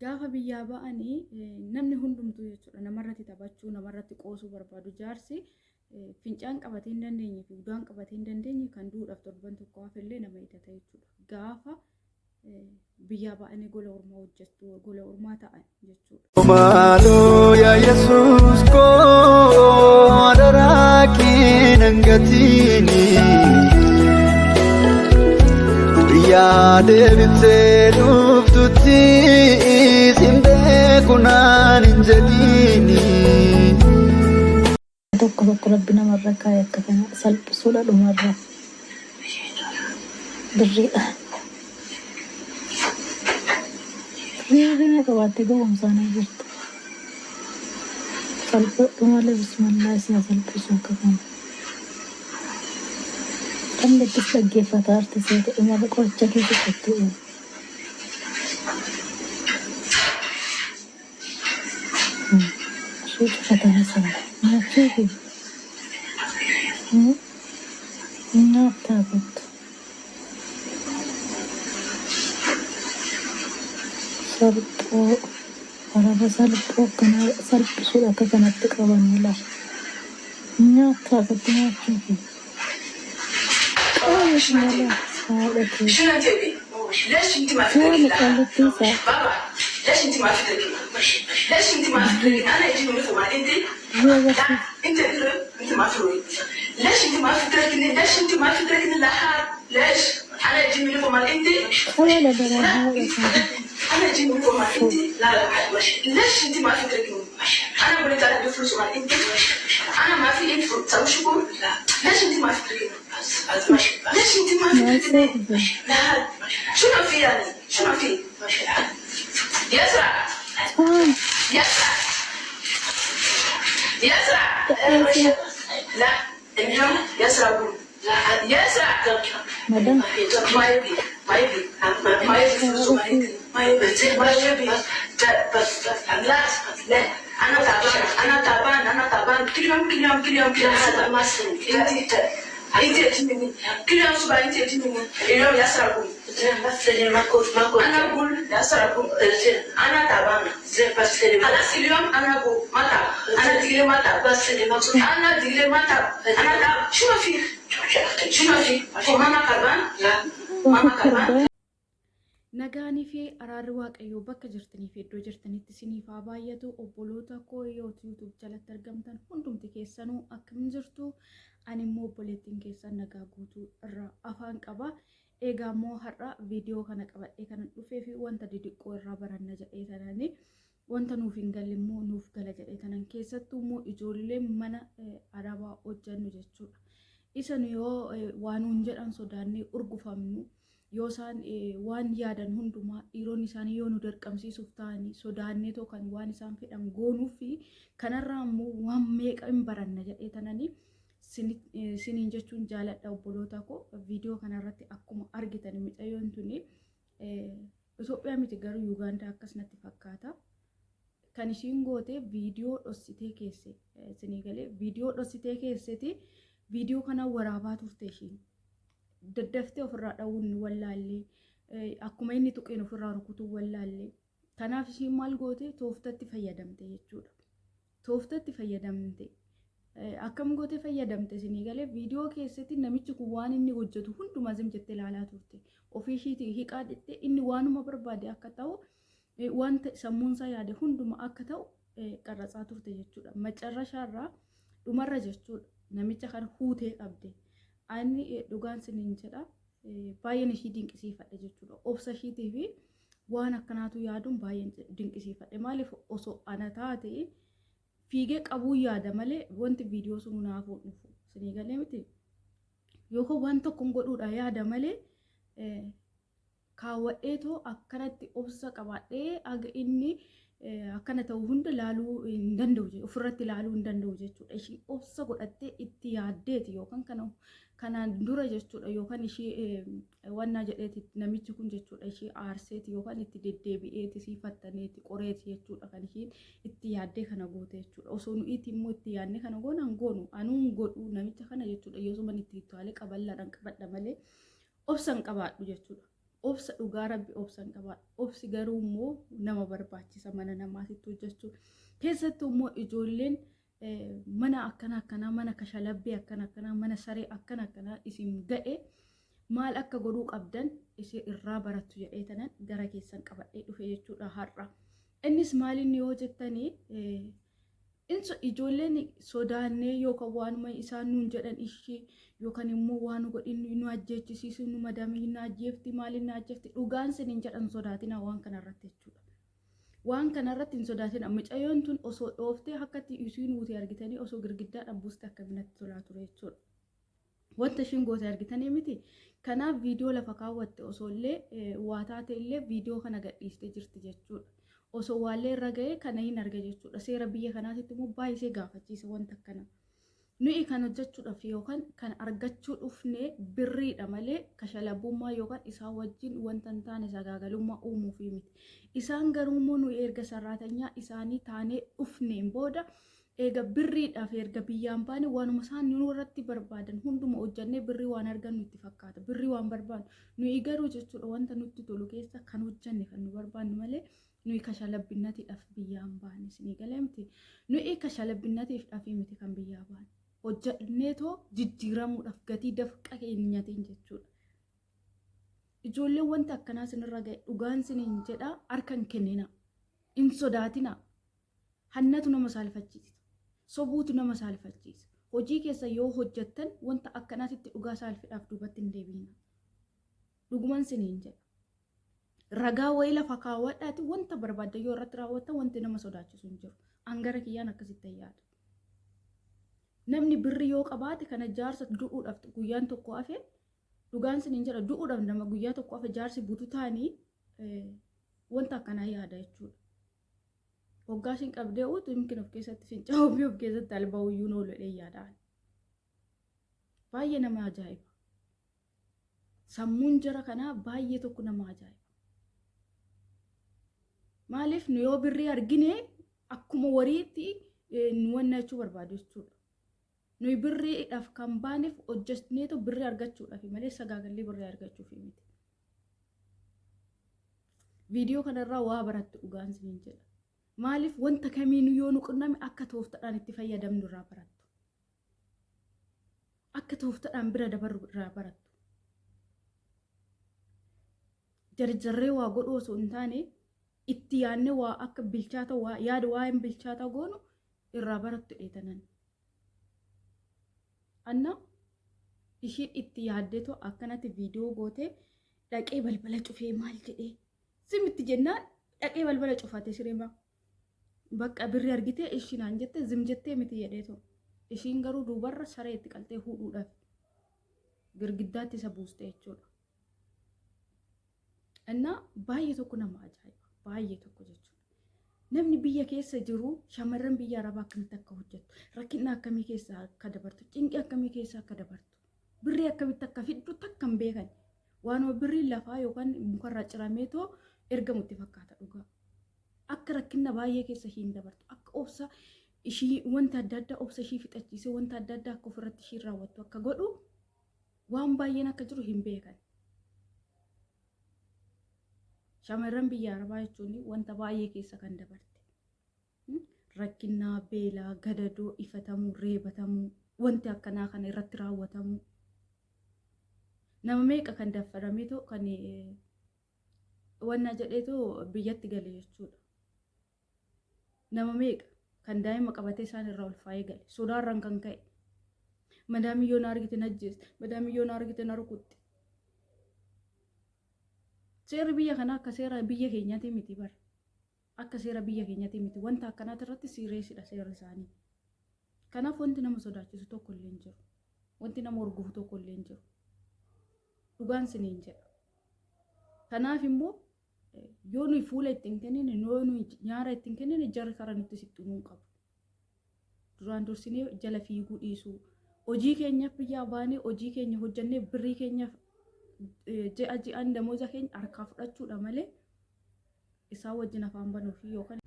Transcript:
Gaafa biyyaa ba'anii namni hundumtuu jechuudha namarratti taphachuu namarratti qoosuu barbaadu jaarsi fincaan qabatee hin dandeenye fi udaan qabatee hin dandeenye kan duudhaaf torban tokko hafillee nama hidhata jechuudha. Gaafa biyyaa ba'anii gola ormaa hojjetu gola ormaa ta'an jechuudha. Maaloo yaa Yesuus koo daraakiin hangatiini biyyaa deebitee dhuftutti isin beekunaan hin jedhiini. Tokko rabbi namarra kaa'e akka kana salphisuudha dhumarra birriidha. Birriina qabaattee gowwoomsaanii jirtu. Salphadhu malee bismillaa isaa salphisu akka kana. Kan lettis dhaggeeffata artisee ta'e dhumarra qoricha keessatti uumu. Suuta fatana sana. Nyaachuu nyaattaa kottu. Salphoo araba salphoo akkana salphisuudha akka kanatti qabanii laata. Nyaattaa kottu nyaachuu qaamesh mala haadha kee. Suura qal'attii isaa. ليش انت ما في تركيبه؟ ليش انت ما في تركيبه؟ انا اجي مثل ما انت انت ما تروي. ليش انت ما في تركيبه؟ ليش انت ما في تركيبه لحال؟ ليش؟ انا اجي مثل ما انت انا اجي مثل ما انت لا ليش انت ما في تركيبه؟ انا بقول تعالى بفلوس ما انت انا ما في انت تسوي شكر لا ليش انت ما في تركيبه؟ ليش انت ما في تركيبه؟ لا شنو في يعني؟ شنو في؟ يسرع يسرع يسرع لا اليوم يسرع يسرع مدام ما يبي ما يبي ما يبي ما يبي بس لا لا انا تعبان كل يوم هذا ما انت تجيني كل يوم صبح انت تجيني اليوم يسرع بس ما انا اقول يسرع انا تعبانه بس انا اليوم انا اقول ما تعب انا ديلي ما تعب بس انا ديلي ما تعب انا تعب شنو في ماما كربان لا ماما كربان Nagaanii fi araarri waaqayyoo bakka jirtanii fi iddoo jirtanitti isiniif haa baay'atu. Obboloota koo yoo YouTube jalatti argamtan hundumti keessanuu akkam jirtu. Ani immoo obboleettiin keessan nagaa guutuu irraa afaan qaba. Egaa immoo har'a viidiyoo kana qabadhee kan dhufee fi wanta didiqqoo irraa baranna jedhee tanani wanta nuuf hin galle immoo nuuf gala jedhee tanan keessattuu immoo ijoollee mana arabaa hojjannu jechuudha. Isan yoo waan hun jedhan sodaannee urgufamnu yoo isaan waan yaadan hundumaa dhiironni isaanii yoo nu dirqamsiisuuf ta'anii sodaannee kan waan isaan fedhan goonuu fi kanarraa immoo waan meeqa hin baranna jedhee tananii siniin jechuun jaaladha obboloota koo. Viidiyoo kanarratti akkuma argitan mucayyoon tuni Itoophiyaa miti garuu Yuugaandaa akkasumatti fakkaata. Kan ishiin goote viidiyoo dhossitee keesse sinii galee viidiyoo dhossitee keessatti viidiyoo kana waraabaa turte ishiin. Daddaftee ofirraa dhawuun wallaallee akkuma inni tuqeen ofirraa rukutuu wallaallee. Kanaaf ishiin maal goote tooftatti fayyadamte jechuudha. Tooftatti fayyadamte. Akkam goote fayyadamte sinii galee viidiyoo keessatti namichi kun waan inni hojjetu hundumaa zim jettee ilaalaa turte. Ofii ishiitii hiiqaa dhittee inni waanuma barbaade akka ta'u wanta sammuunsaa yaade hunduma akka ta'u qarratsaa turte jechuudha. Macarrashaarraa dhumarra jechuudha. Namicha kan huutee qabde. Ani dhugaan siniin jedha baay'een ishii dinqisiifadhe jechuudha. Obsa ishiitii fi waan akkanaatu yaaduun baay'een dinqisiifadhe. Maaliif osoo ana taate fiigee qabuu yaada malee wanti viidiyoo sun naaf dhufu sinii galee miti. Yookaan waan tokkoon godhuudha yaada malee kaawwadheetoo akkanatti obsa qabaadhee aga inni akkana ta'u hunda laaluu hin danda'u ofirratti laaluu hin danda'u jechuudha. Ishii obsa godhattee itti yaaddeeti yookaan kanaan dura jechuudha yookaan ishii wanna jedheeti namichi kun jechuudha ishii aarseeti yookaan itti deddeebi'eeti siifattaneeti qoreeti jechuudha kan ishiin itti yaaddee kana goote jechuudha. Osoo nuyiiti immoo itti yaadne kana goonaan goonu anuun godhu namicha kana jechuudha yoo suman itti taalee qaballaadhaan qabadha malee obsan qabaadhu jechuudha. obsa dhugaa rabbi obsan qaba. Obsi garuu immoo nama barbaachisa mana namaatitti hojjechuu. Keessattuu immoo ijoolleen mana akkanaa mana kashalabbii akkanaa mana saree akkanaa isin ga'e maal akka godhuu qabdan isin irraa barattu jedhee tanan gara keessan qabadhee dhufe jechuudha har'a. Innis maalinni yoo jettanii ijoolleen sodaannee yookaan waanuma isaan nuun jedhan ishii yookaan immoo waan godhin nu ajjeechisiisu nu madamii nu ajjeefti maaliin nu ajjeefti dhugaan siniin jedhan sodaatina waan kanarratti jechuudha. Waan kanarratti hin sodaatina mucayyoon tun osoo dhooftee akkatti isiin nuti argitanii osoo girgiddaadhaan buuste akkaminatti tolaa ture jechuudha. Wanta ishiin goote argitanii miti. Kanaaf viidiyoo lafa kaawwatte osoo illee waa taate illee viidiyoo kana gadhiistee jirti jechuudha. Osoo waallee irra ga'ee kana hin arga jechuudha. Seera biyya kanaatitti immoo baay'isee gaafachiisa wanta akkana. Nuyi kan hojjechuudhaaf yookaan kan argachuu dhufnee birriidha malee kashalabummaa yookaan isaan wajjin wanta hin taane sagaagalummaa uumuufi miti. Isaan garuu immoo nuyi erga sarraatanyaa isaanii taanee dhufneen booda eega birriidhaaf erga biyyaan baane waanuma isaan nu irratti barbaadan hunduma hojjannee birrii waan argannu itti fakkaata. Birrii waan barbaadu nuyi garuu jechuudha wanta nutti tolu keessa kan hojjanne kan nu barbaannu malee nuyi kashalabbinnatiidhaaf biyyaan baane isinii galee miti. Nuyi kashalabbinnatiidhaaf miti kan biyyaa baane. Hojjanneetoo jijjiiramuudhaaf gatii dafqa keenyatiin jechuudha. Ijoolleen wanta akkanaa sinirra ga'e dhugaan siniin jedhaa harkan kennina. Hin sodaatina. Hannatu nama saalfachiisa. Sobuutu nama saalfachiisa. Hojii keessa yoo hojjettan wanta akkanaatitti dhugaa saalfiidhaaf duubatti hin deebiina. Dhuguman siniin jedha. Ragaa wayii lafa kaawwadhaati wanta barbaadda yoo irratti raawwattan wanti nama sodaachisu hin jiru. Hangara kiyyaan akkasitti yaada. Namni birri yoo qabaate kana jaarsa du'uudhaaf guyyaan tokko hafe dhugaan siniin jedha du'uudhaaf nama guyyaa tokko hafe jaarsi butu taanii wanta akkanaa yaada jechuudha. Hoggaashin qabdee uutu yookiin of keessatti fincaa'uu fi of keessatti alba'uyyuu noolu yaadaan. Baay'ee nama ajaa'iba. Sammuun jara kanaa baay'ee tokko nama ajaa'iba. Maaliif nu yoo birrii argine akkuma wariitti nu wanna jechuu barbaadu jechuudha. Nuyi birriidhaaf kan baaneef hojjetneetu birrii argachuudhaaf malee sagaagallee birrii argachuuf miti. Viidiyoo kanarraa waa barattu dhugaan siniin jedha. Maaliif wanta kamiinuu yoo nu qunname akka tooftaadhaan itti fayyadamnu irraa barattu. Akka tooftaadhaan bira dabarru irraa barattu. Jarjarree waa godhu osoo hin taane itti yaadne waa akka bilchaata yaada waa hin bilchaata goonu irraa barattu dheetanan. Anna ishiin itti yaaddeetu akkanatti viidiyoo gootee dhaqee balbala cufee maal jedhee simitti jennaan dhaqee balbala cufatee sireema. Bakka birrii argitee ishiinaan jette zim jettee miti jedheetu. Ishiin garuu duubarra saree itti qaltee fuudhuudhaaf girgiddaatti isa buuste jechuudha. Anna baay'ee tokko nama ajaa'iba. Baay'ee tokko jechuudha. Namni biyya keessa jiru shamarran biyya arabaa akkamitti akka hojjettu, rakkina akkamii keessa akka dabartu, cinqii akkamii keessa akka dabartu, birrii akkamitti akka fiddu takka hin beekan. Waanuma birriin lafaa yookaan mukarraa cirameetoo ergamutti fakkaata dhugaa. Akka rakkina baay'ee keessa ishiin dabartu, akka obsa ishii wanta adda addaa obsa ishii fixachiisee wanta adda addaa akka ofirratti ishii raawwattu akka godhu waan baay'een akka jiru hin beekan. Shamarran biyya arabaa jechuun wanta baay'ee keessa kan dabarte. Rakkinaa, beelaa, gadadoo, ifatamuu, reebatamuu, wanti akkanaa kana irratti raawwatamuu. Nama meeqa kan daffarameetoo kan wanna jedheetoo biyyatti gale jechuudha. Nama meeqa kan daa'ima qabatee isaan irraa ulfaa'ee gale. Sodaarraan kan ka'e. Madaamii yoo na argite na ajjeeste, madaamii yoo na argite na rukutte. Seerri biyya kanaa akka seera biyya keenyaatti miti bara. Akka seera biyya keenyaatti miti. Wanta akkanaati irratti siireessidha seerri isaanii. Kanaaf wanti nama sodaachisu tokko illee hin jiru. Wanti nama urgufu tokko illee hin jiru. Dhugaan siniin jedha. Kanaaf immoo yoo nuyi fuula ittiin kennine, yoo nuyi nyaara ittiin kennine jarri karaa nutti sixxumuu qabu. Duraan dursinee jala fiiguu dhiisuu. Hojii keenyaaf biyyaa baanee hojii keenya hojjannee birrii keenyaaf ji'aan damooza keenya harkaa fudhachuudha malee isaan wajjin afaan banuufi yookaan